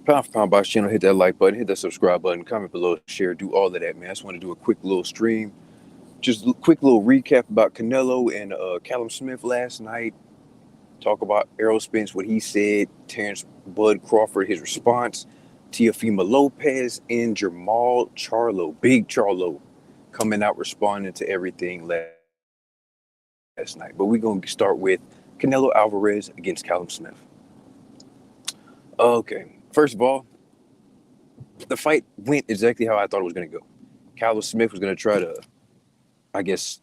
Pound for pound box channel, hit that like button, hit that subscribe button, comment below, share, do all of that, man. I just want to do a quick little stream, just quick little recap about Canelo and Callum Smith last night. Talk about Errol Spence, what he said, Terrence Bud Crawford, his response, Teofimo Lopez, and Jermall Charlo, Big Charlo, coming out responding to everything last night. But we're going to start with Canelo Alvarez against Callum Smith. Okay, first of all, the fight went exactly how I thought it was going to go. Callum Smith was going to try to, I guess,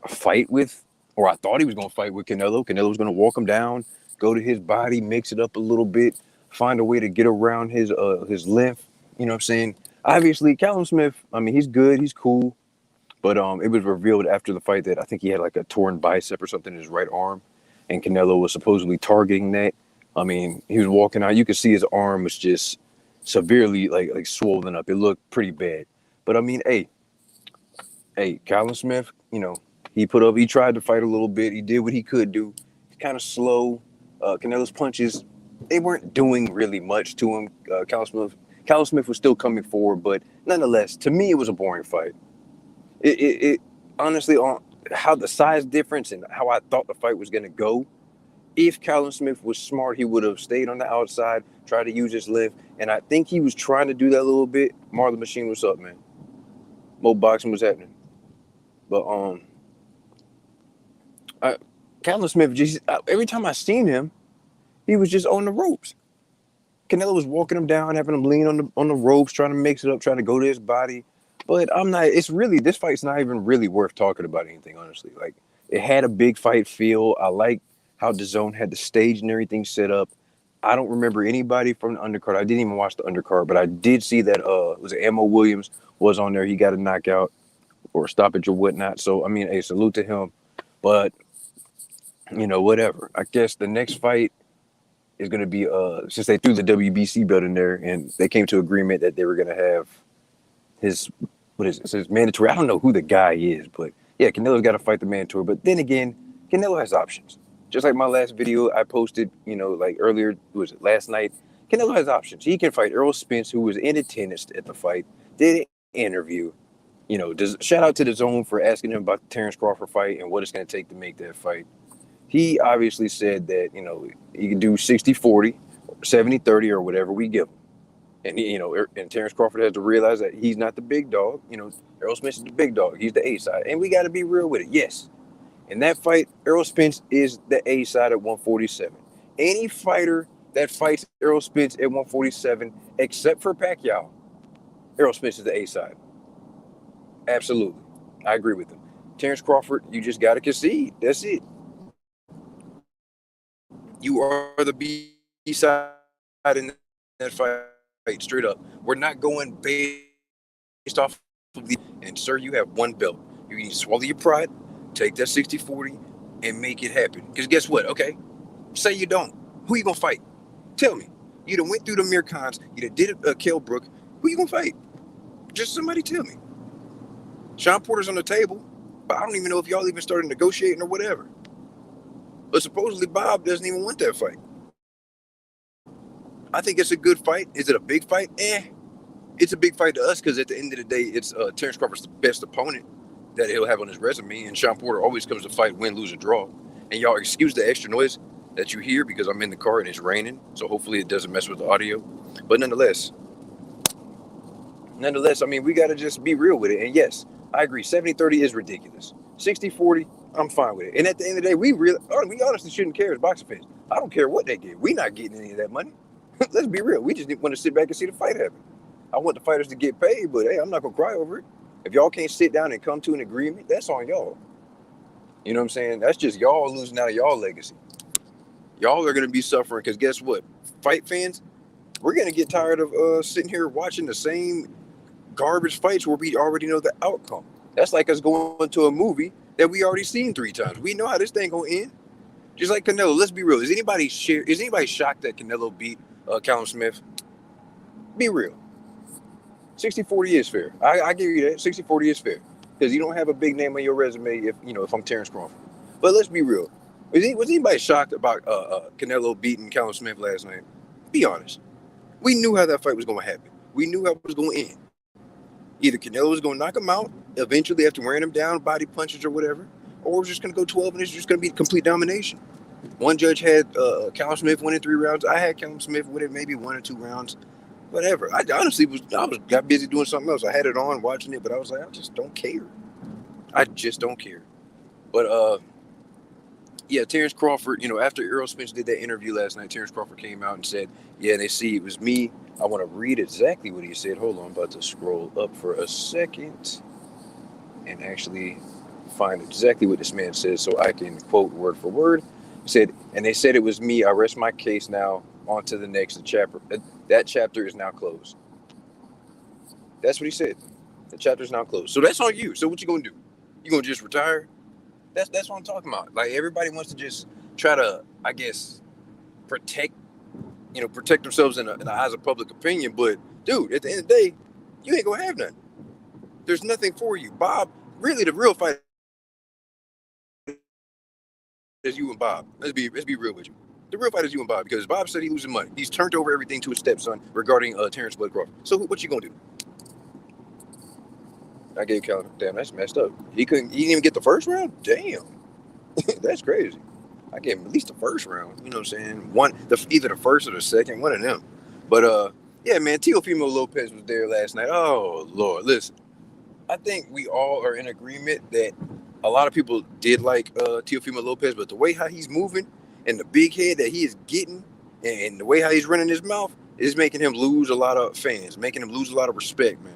fight with, or I thought he was going to fight with Canelo. Canelo was going to walk him down, go to his body, mix it up a little bit, find a way to get around his length. You know what I'm saying? Obviously, Callum Smith, I mean, he's good, he's cool, but it was revealed after the fight that I think he had like a torn bicep or something in his right arm, and Canelo was supposedly targeting that. I mean, he was walking out, you could see his arm was just severely like swollen up. It looked pretty bad. But I mean, hey, Callum Smith, he tried to fight a little bit. He did what he could do. He's kind of slow. Canelo's punches, they weren't doing really much to him. Callum Smith was still coming forward, but nonetheless, to me, it was a boring fight. It honestly, on how the size difference and how I thought the fight was going to go, if Callum Smith was smart, he would have stayed on the outside, tried to use his lift, and I think he was trying to do that a little bit. Marlon Machine, what's up, man? Mo boxing was happening. But Callum Smith, every time I seen him, he was just on the ropes. Canelo was walking him down, having him lean on the ropes, trying to mix it up, trying to go to his body. But I'm not. It's really, this fight's not even really worth talking about anything, honestly. Like, it had a big fight feel. I like how DAZN had the stage and everything set up. I don't remember anybody from the undercard. I didn't even watch the undercard, but I did see that was it Ammo Williams was on there. He got a knockout or a stoppage or whatnot. So I mean, a salute to him. But whatever. I guess the next fight is going to be since they threw the WBC belt in there and they came to agreement that they were going to have his his mandatory. I don't know who the guy is, but yeah, Canelo's got to fight the mandatory. But then again, Canelo has options. Just like my last video I posted, like earlier, was it last night? Canelo has options. He can fight Errol Spence, who was in attendance at the fight, did an interview. Shout out to DAZN for asking him about the Terrence Crawford fight and what it's going to take to make that fight. He obviously said that, he can do 60-40, 70-30, or whatever we give him. And, and Terrence Crawford has to realize that he's not the big dog. Errol Spence is the big dog. He's the A side. And we got to be real with it. Yes. In that fight, Errol Spence is the A side at 147. Any fighter that fights Errol Spence at 147, except for Pacquiao, Errol Spence is the A side. Absolutely. I agree with him. Terrence Crawford, you just got to concede. That's it. You are the B side in that fight, straight up. We're not going based off of and sir, you have one belt. You need to swallow your pride, take that 60-40, and make it happen. Because guess what? Okay, say you don't. Who you gonna fight? Tell me. You done went through the Mir Khans. You done did Kell Brook. Who you gonna fight? Just somebody tell me. Sean Porter's on the table, but I don't even know if y'all even started negotiating or whatever. But supposedly Bob doesn't even want that fight. I think it's a good fight. Is it a big fight? It's a big fight to us because at the end of the day, it's Terrence Crawford's the best opponent that he'll have on his resume. And Sean Porter always comes to fight, win, lose, or draw. And y'all excuse the extra noise that you hear because I'm in the car and it's raining. So hopefully it doesn't mess with the audio. But nonetheless, I mean, we got to just be real with it. And yes, I agree. 70-30 is ridiculous. 60-40, I'm fine with it. And at the end of the day, we honestly shouldn't care as boxing fans. I don't care what they get. We're not getting any of that money. Let's be real. We just want to sit back and see the fight happen. I want the fighters to get paid, but hey, I'm not going to cry over it. If y'all can't sit down and come to an agreement, that's on y'all. You know what I'm saying? That's just y'all losing out of y'all legacy. Y'all are going to be suffering because guess what? Fight fans, we're going to get tired of sitting here watching the same garbage fights where we already know the outcome. That's like us going to a movie that we already seen 3 times. We know how this thing going to end. Just like Canelo, let's be real. Is anybody shocked that Canelo beat Callum Smith? Be real. 60-40 is fair. I give you that. 60-40 is fair. Because you don't have a big name on your resume if I'm Terrence Crawford. But let's be real. Was anybody shocked about Canelo beating Callum Smith last night? Be honest. We knew how that fight was going to happen. We knew how it was going to end. Either Canelo was going to knock him out eventually after wearing him down, body punches or whatever, or it was just going to go 12 and it's just going to be complete domination. One judge had Callum Smith winning 3 rounds. I had Callum Smith winning maybe 1 or 2 rounds. Whatever. I honestly got busy doing something else. I had it on watching it, but I was like, I just don't care. I just don't care. But yeah, Terrence Crawford, after Errol Spence did that interview last night, Terrence Crawford came out and said, yeah, they see it was me. I want to read exactly what he said. Hold on, I'm about to scroll up for a second and actually find exactly what this man said so I can quote word for word. He said, and they said it was me. I rest my case now. On to the next chapter. That chapter is now closed. That's what he said. The chapter is now closed. So that's on you. So what you gonna do? You gonna just retire? That's what I'm talking about. Like, everybody wants to just try to, I guess, protect themselves in the eyes of public opinion. But dude, at the end of the day, you ain't gonna have nothing. There's nothing for you. Bob, really the real fight is you and Bob. Let's be real with you. The real fight is you and Bob, because Bob said he's losing money. He's turned over everything to his stepson regarding Terrence Bud Crawford. So what you gonna do? I gave Callum. Damn, that's messed up. He didn't even get the first round. Damn, that's crazy. I gave him at least the first round. You know what I'm saying? Either the first or the second, one of them. But yeah, man, Teofimo Lopez was there last night. Oh Lord, listen. I think we all are in agreement that a lot of people did like Teofimo Lopez, but the way how he's moving and the big head that he is getting and the way how he's running his mouth is making him lose a lot of fans, making him lose a lot of respect, man.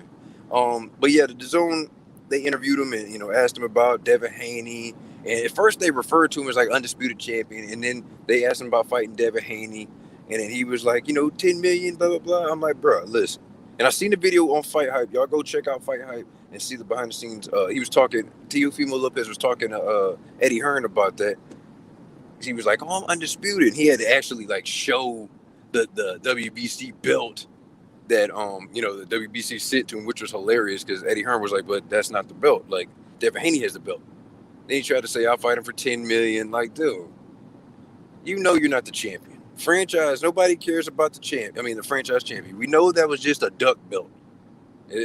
But yeah, the DAZN, they interviewed him and asked him about Devin Haney, and at first they referred to him as like undisputed champion, and then they asked him about fighting Devin Haney, and then he was like, 10 million, blah blah blah. I'm like, bro, listen. And I seen the video on Fight Hype. Y'all go check out Fight Hype and see the behind the scenes. He was talking. Teofimo Lopez was talking to Eddie Hearn about that. He was like, "Oh, I'm undisputed." And he had to actually like show the WBC belt that the WBC sent to him, which was hilarious because Eddie Hearn was like, "But that's not the belt. Like, Devin Haney has the belt." Then he tried to say, "I'll fight him for 10 million." Like, dude, you're not the champion. Franchise, nobody cares about the champ. I mean, the franchise champion. We know that was just a duck belt.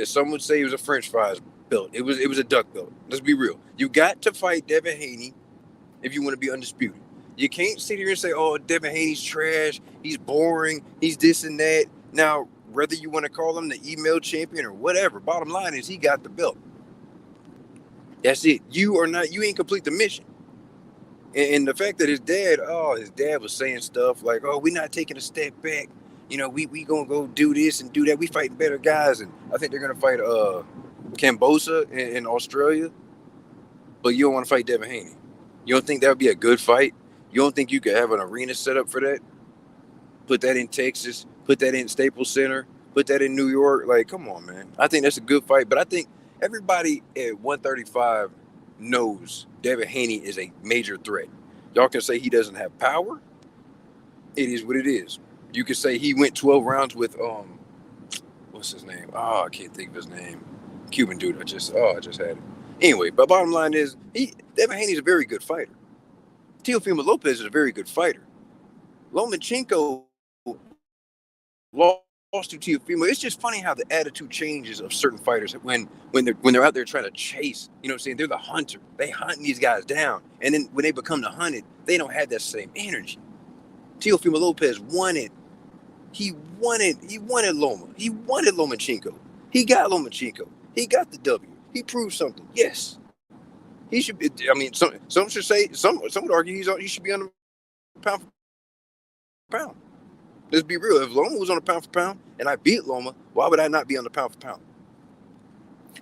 Some would say it was a French fries belt. It was a duck belt. Let's be real. You got to fight Devin Haney if you want to be undisputed. You can't sit here and say, "Oh, Devin Haney's trash. He's boring. He's this and that." Now, whether you want to call him the email champion or whatever, bottom line is he got the belt. That's it. You ain't complete the mission. And the fact that his dad was saying stuff like, "Oh, we're not taking a step back. We gonna go do this and do that. We fighting better guys." And I think they're gonna fight Cambosa in Australia. But you don't want to fight Devin Haney. You don't think that would be a good fight? You don't think you could have an arena set up for that? Put that in Texas, put that in Staples Center, put that in New York. Like, come on, man. I think that's a good fight. But I think everybody at 135 knows Devin Haney is a major threat. Y'all can say he doesn't have power. It is what it is. You could say he went 12 rounds with what's his name? Oh, I can't think of his name. Cuban dude. I just had it. Anyway, but bottom line is Devin Haney is a very good fighter. Teofimo Lopez is a very good fighter. Lomachenko lost to Teofimo. It's just funny how the attitude changes of certain fighters when they're out there trying to chase. You know what I'm saying? They're the hunter. They hunt these guys down. And then when they become the hunted, they don't have that same energy. Teofimo Lopez won it. He wanted Loma. He wanted Lomachenko. He got Lomachenko. He got the W. He proved something. Yes. He should be. I mean, some should say, some would argue he should be on the pound for pound. Let's be real. If Loma was on the pound for pound and I beat Loma, why would I not be on the pound for pound?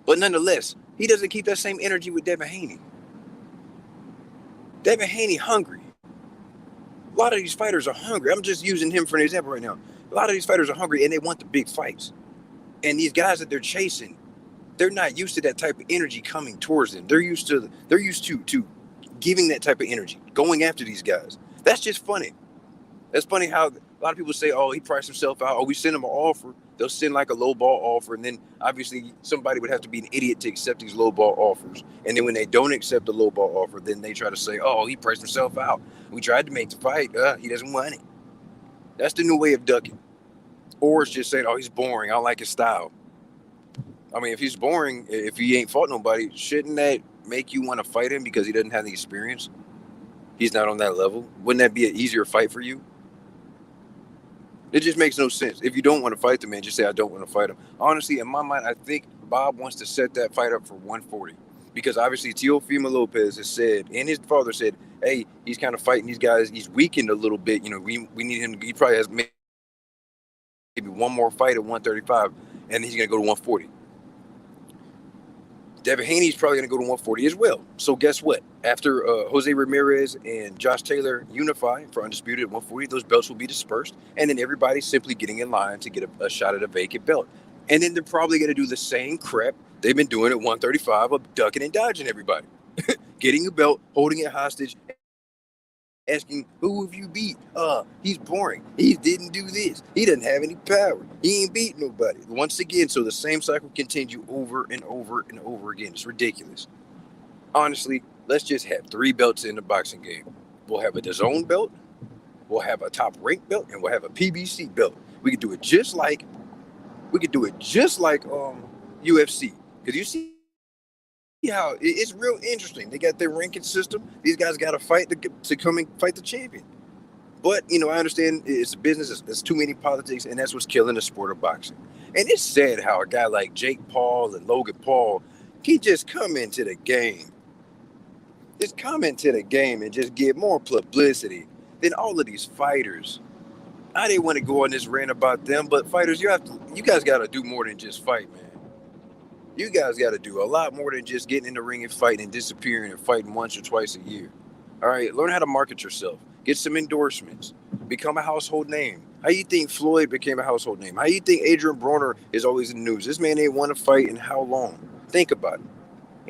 But nonetheless, he doesn't keep that same energy with Devin Haney. Devin Haney hungry. A lot of these fighters are hungry. I'm just using him for an example right now. A lot of these fighters are hungry and they want the big fights. And these guys that they're chasing, they're not used to that type of energy coming towards them. They're used to giving that type of energy, going after these guys. That's just funny. That's funny how a lot of people say, "Oh, he priced himself out." Oh, we send him an offer. They'll send like a low ball offer, and then obviously somebody would have to be an idiot to accept these low ball offers. And then when they don't accept the low ball offer, then they try to say, "Oh, he priced himself out. We tried to make the fight. He doesn't want it." That's the new way of ducking. Or it's just saying, oh, he's boring. I don't like his style. I mean, if he's boring, if he ain't fought nobody, shouldn't that make you want to fight him because he doesn't have the experience? He's not on that level. Wouldn't that be an easier fight for you? It just makes no sense. If you don't want to fight the man, just say, I don't want to fight him. Honestly, in my mind, I think Bob wants to set that fight up for 140. Because obviously Teofimo Lopez has said, and his father said, hey, he's kind of fighting these guys. He's weakened a little bit. You know, we need him. He probably has maybe one more fight at 135, and he's going to go to 140. Devin Haney's probably going to go to 140 as well. So guess what? After Jose Ramirez and Josh Taylor unify for Undisputed at 140, those belts will be dispersed. And then everybody's simply getting in line to get a shot at a vacant belt. And then they're probably going to do the same crap they've been doing at 135 of ducking and dodging everybody. Getting a belt, holding it hostage, asking, who have you beat? He's boring. He didn't do this. He doesn't have any power. He ain't beat nobody. Once again, so the same cycle continue over and over and over again. It's ridiculous. Honestly, let's just have 3 belts in the boxing game. We'll have a DAZN belt, we'll have a top rank belt, and we'll have a PBC belt. We could do it just like UFC. Because you see how it's real interesting. They got their ranking system. These guys got to fight to come and fight the champion. But, you know, I understand it's a business. It's too many politics, and that's what's killing the sport of boxing. And it's sad how a guy like Jake Paul and Logan Paul can just come into the game. Just come into the game and just get more publicity than all of these fighters. I didn't want to go on this rant about them, but fighters, you guys got to do more than just fight, man. You guys got to do a lot more than just getting in the ring and fighting and disappearing and fighting once or twice a year. All right, learn how to market yourself. Get some endorsements. Become a household name. How you think Floyd became a household name? How you think Adrian Broner is always in the news? This man ain't won a fight in how long? Think about it.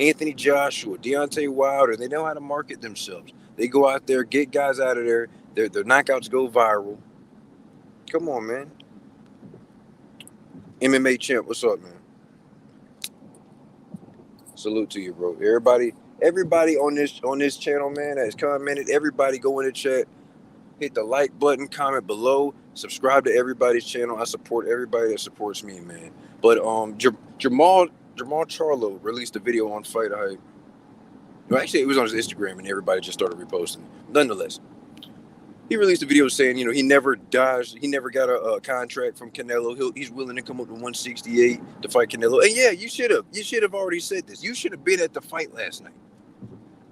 Anthony Joshua, Deontay Wilder, they know how to market themselves. They go out there, get guys out of there. Their knockouts go viral. Come on, man. MMA champ, what's up, man? Salute to you, bro. Everybody on this channel, man, that has commented, everybody go in the chat, hit the like button, comment below, subscribe to everybody's channel. I support everybody that supports me, man. But Jermall Charlo released a video on Fight Hype. Well, actually, it was on his Instagram, and everybody just started reposting. Nonetheless, he released a video saying, you know, he never dodged, he never got a contract from Canelo. He's willing to come up to 168 to fight Canelo. And yeah, you should have already said this. You should have been at the fight last night.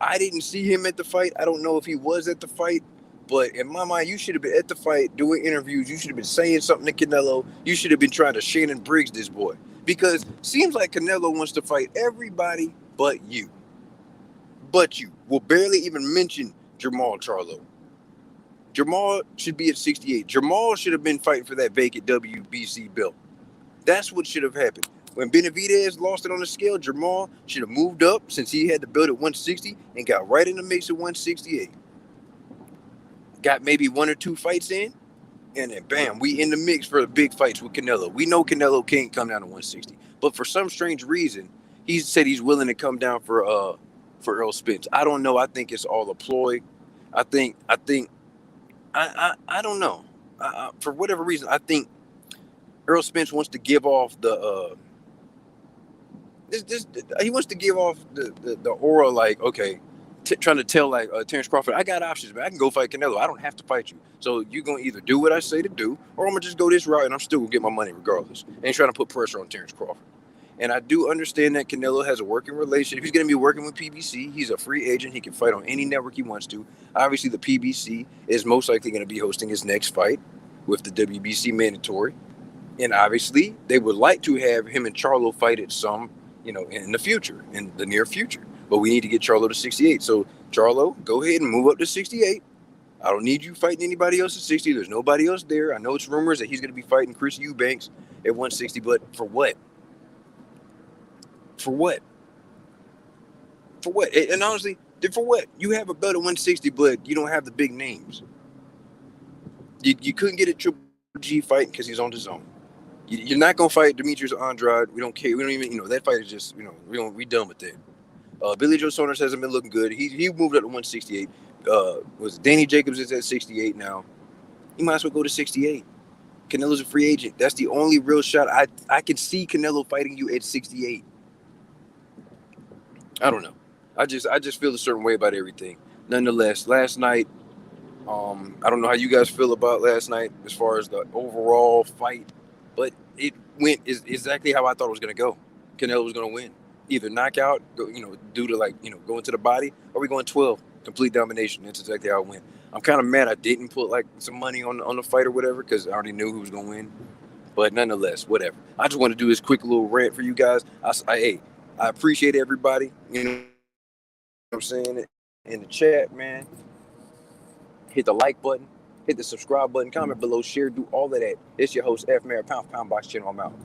I didn't see him at the fight. I don't know if he was at the fight, but in my mind, you should have been at the fight doing interviews. You should have been saying something to Canelo. You should have been trying to Shannon Briggs this boy, because it seems like Canelo wants to fight everybody but you. But you will barely even mention Jermall Charlo. Jermall should be at 68. Jermall should have been fighting for that vacant WBC belt. That's what should have happened. When Benavidez lost it on the scale, Jermall should have moved up since he had the belt at 160 and got right in the mix at 168. Got maybe 1 or 2 fights in, and then bam, we in the mix for the big fights with Canelo. We know Canelo can't come down to 160, but for some strange reason, he said he's willing to come down for Errol Spence. I don't know. I think it's all a ploy. I don't know. For whatever reason, I think Errol Spence wants to give off the he wants to give off the aura, like, okay, trying to tell like Terrence Crawford, I got options, man. I can go fight Canelo. I don't have to fight you. So you're gonna either do what I say to do, or I'm gonna just go this route and I'm still gonna get my money regardless. And he's trying to put pressure on Terrence Crawford. And I do understand that Canelo has a working relationship. He's going to be working with PBC. He's a free agent. He can fight on any network he wants to. Obviously, the PBC is most likely going to be hosting his next fight with the WBC mandatory. And obviously, they would like to have him and Charlo fight at some, in the future, in the near future. But we need to get Charlo to 68. So, Charlo, go ahead and move up to 68. I don't need you fighting anybody else at 60. There's nobody else there. I know it's rumors that he's going to be fighting Chris Eubanks at 160, but for what? For what? For what? And honestly, for what? You have a belt at 160, but you don't have the big names. You couldn't get a Triple G fight because he's on his own. You're not gonna fight Demetrius Andrade. We don't care. We don't even, that fight is just, we done with that. Billy Joe Saunders hasn't been looking good. He moved up to 168. Danny Jacobs is at 68 now. You might as well go to 68. Canelo's a free agent. That's the only real shot I can see Canelo fighting you at 68. I don't know. I just feel a certain way about everything. Nonetheless, last night, I don't know how you guys feel about last night as far as the overall fight, but it went exactly how I thought it was going to go. Canelo was going to win, either knockout, due to going to the body, or we going 12, complete domination. That's exactly how it went. I'm kind of mad I didn't put like some money on the fight or whatever because I already knew who was going to win. But nonetheless, whatever. I just want to do this quick little rant for you guys. I appreciate everybody. You know what I'm saying, in the chat, man. Hit the like button, hit the subscribe button, comment below, share, do all of that. It's your host, F. Mary, Pound Box Channel. I'm out.